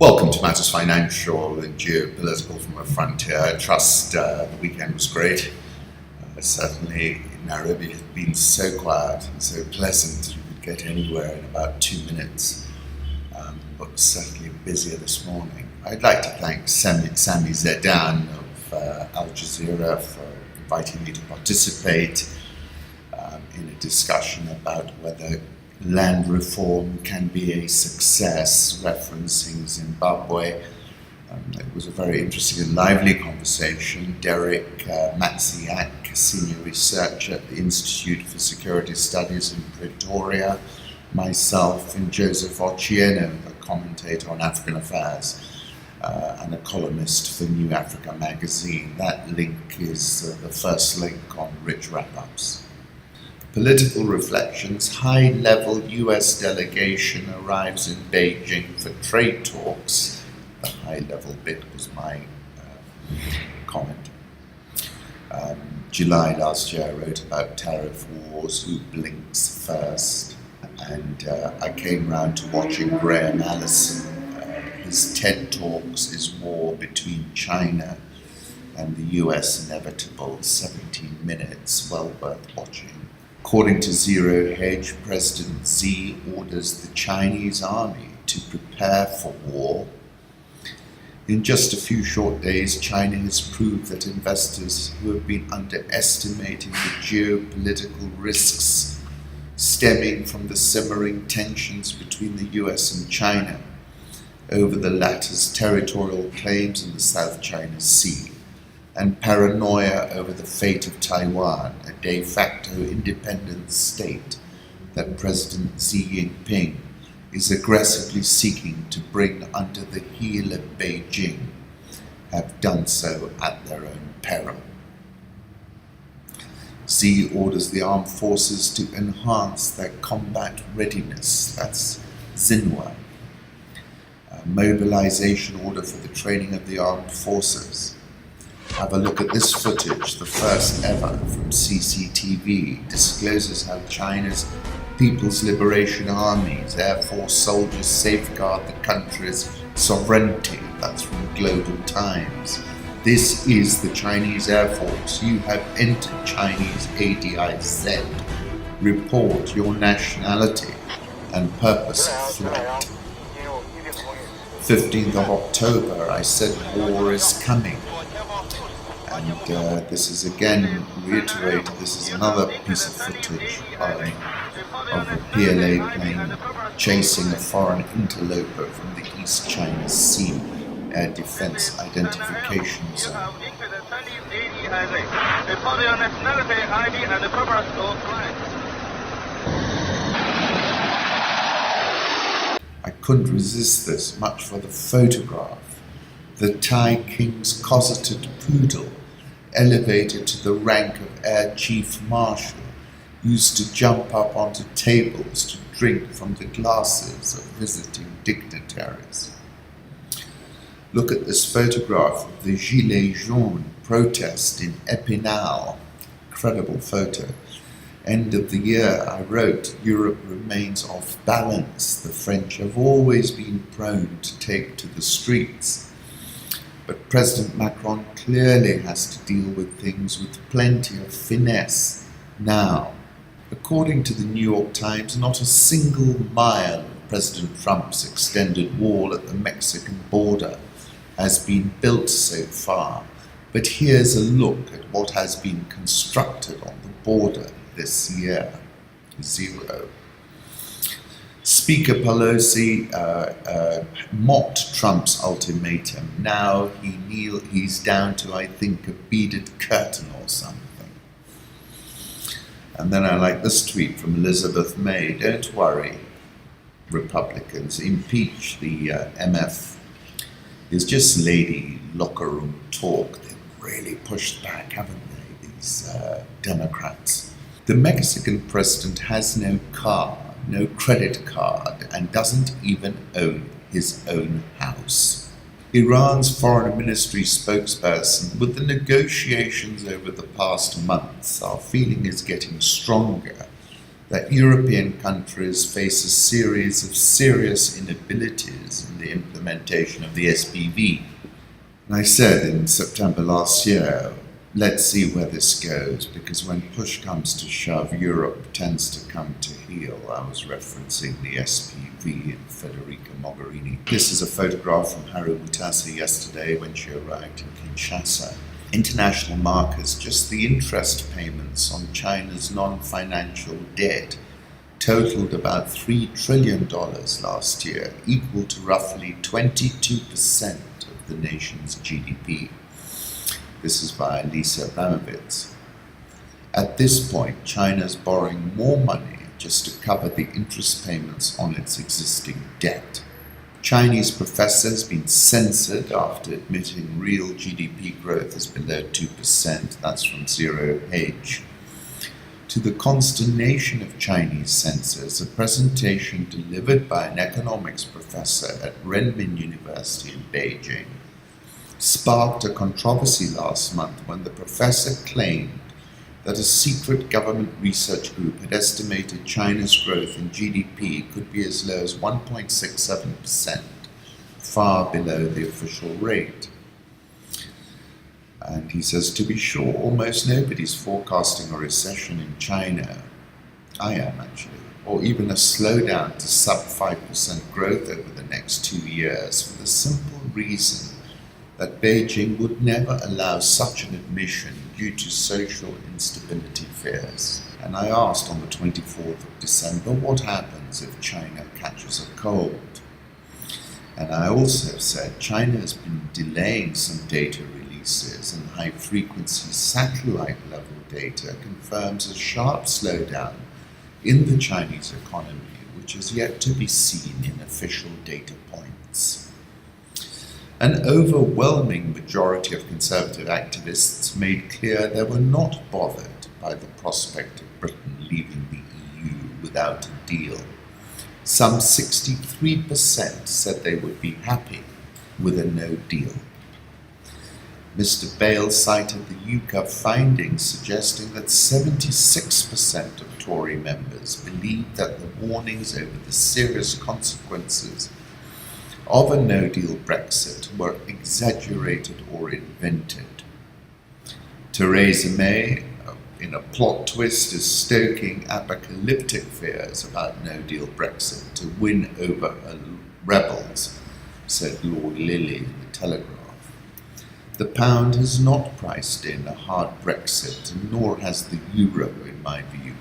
Welcome to Matters Financial and Geopolitical from a Frontier. I trust the weekend was great. Certainly, Nairobi had been so quiet and so pleasant you could get anywhere in about 2 minutes. But certainly busier this morning. I'd like to thank Sami Zedan of Al Jazeera for inviting me to participate in a discussion about whether land reform can be a success, referencing Zimbabwe. It was a very interesting and lively conversation. Derek Matsiak, senior researcher at the Institute for Security Studies in Pretoria, myself and Joseph Ochieno, a commentator on African affairs and a columnist for New Africa magazine. That link is the first link on Rich Wrap-Ups. Political reflections. High-level US delegation arrives in Beijing for trade talks. The high-level bit was my comment. July last year I wrote about tariff wars, who blinks first, and I came round to watching Graham Allison. His TED Talks is war between China and the US inevitable, 17 minutes, well worth watching. According to Zero Hedge, President Xi orders the Chinese army to prepare for war. In just a few short days, China has proved that investors who have been underestimating the geopolitical risks stemming from the simmering tensions between the US and China over the latter's territorial claims in the South China Sea, and paranoia over the fate of Taiwan, a de facto independent state that President Xi Jinping is aggressively seeking to bring under the heel of Beijing, have done so at their own peril. Xi orders the armed forces to enhance their combat readiness, that's Xinhua, a mobilization order for the training of the armed forces. Have a look at this footage, the first ever from CCTV, discloses how China's People's Liberation Army's Air Force soldiers safeguard the country's sovereignty. That's from Global Times. This is the Chinese Air Force. You have entered Chinese ADIZ. Report your nationality and purpose of flight. 15th of October, I said war is coming. And this is again reiterated, this is another piece of footage of a PLA plane chasing a foreign interloper from the East China Sea Air Defense Identification Zone. I couldn't resist this, much for the photograph. The Thai King's cosseted poodle, elevated to the rank of Air Chief Marshal, used to jump up onto tables to drink from the glasses of visiting dignitaries. Look at this photograph of the Gilets Jaunes protest in Épinal. Incredible photo. End of the year, I wrote, Europe remains off balance. The French have always been prone to take to the streets. But President Macron clearly has to deal with things with plenty of finesse now. According to the New York Times, not a single mile of President Trump's extended wall at the Mexican border has been built so far. But here's a look at what has been constructed on the border this year. 0. Speaker Pelosi mocked Trump's ultimatum. Now he's down to, I think, a beaded curtain or something. And then I like this tweet from Elizabeth May. Don't worry, Republicans. Impeach the MF. It's just lady locker room talk. They've really pushed back, haven't they, these Democrats? The Mexican president has no car, no credit card, and doesn't even own his own house. Iran's foreign ministry spokesperson, with the negotiations over the past months, our feeling is getting stronger that European countries face a series of serious inabilities in the implementation of the SPV. And I said in September last year, let's see where this goes, because when push comes to shove, Europe tends to come to heel. I was referencing the SPV and Federica Mogherini. This is a photograph from Haru Mutasa yesterday when she arrived in Kinshasa. International markers, just the interest payments on China's non-financial debt totaled about $3 trillion last year, equal to roughly 22% of the nation's GDP. This is by Lisa Abramovitz. At this point, China is borrowing more money just to cover the interest payments on its existing debt. Chinese professor has been censored after admitting real GDP growth is below 2%. That's from Zero H. To the consternation of Chinese censors, a presentation delivered by an economics professor at Renmin University in Beijing sparked a controversy last month when the professor claimed that a secret government research group had estimated China's growth in GDP could be as low as 1.67%, far below the official rate. And he says, to be sure, almost nobody's forecasting a recession in China. I am actually. Or even a slowdown to sub 5% growth over the next 2 years, for the simple reason that Beijing would never allow such an admission due to social instability fears. And I asked on the 24th of December, what happens if China catches a cold? And I also said China has been delaying some data releases, and high-frequency satellite-level data confirms a sharp slowdown in the Chinese economy, which is yet to be seen in official data points. An overwhelming majority of conservative activists made clear they were not bothered by the prospect of Britain leaving the EU without a deal. Some 63% said they would be happy with a no deal. Mr. Bale cited the UCA findings suggesting that 76% of Tory members believed that the warnings over the serious consequences of a no-deal Brexit were exaggerated or invented. Theresa May, in a plot twist, is stoking apocalyptic fears about no-deal Brexit to win over rebels, said Lord Lilly in the Telegraph. The pound has not priced in a hard Brexit, nor has the euro, in my view.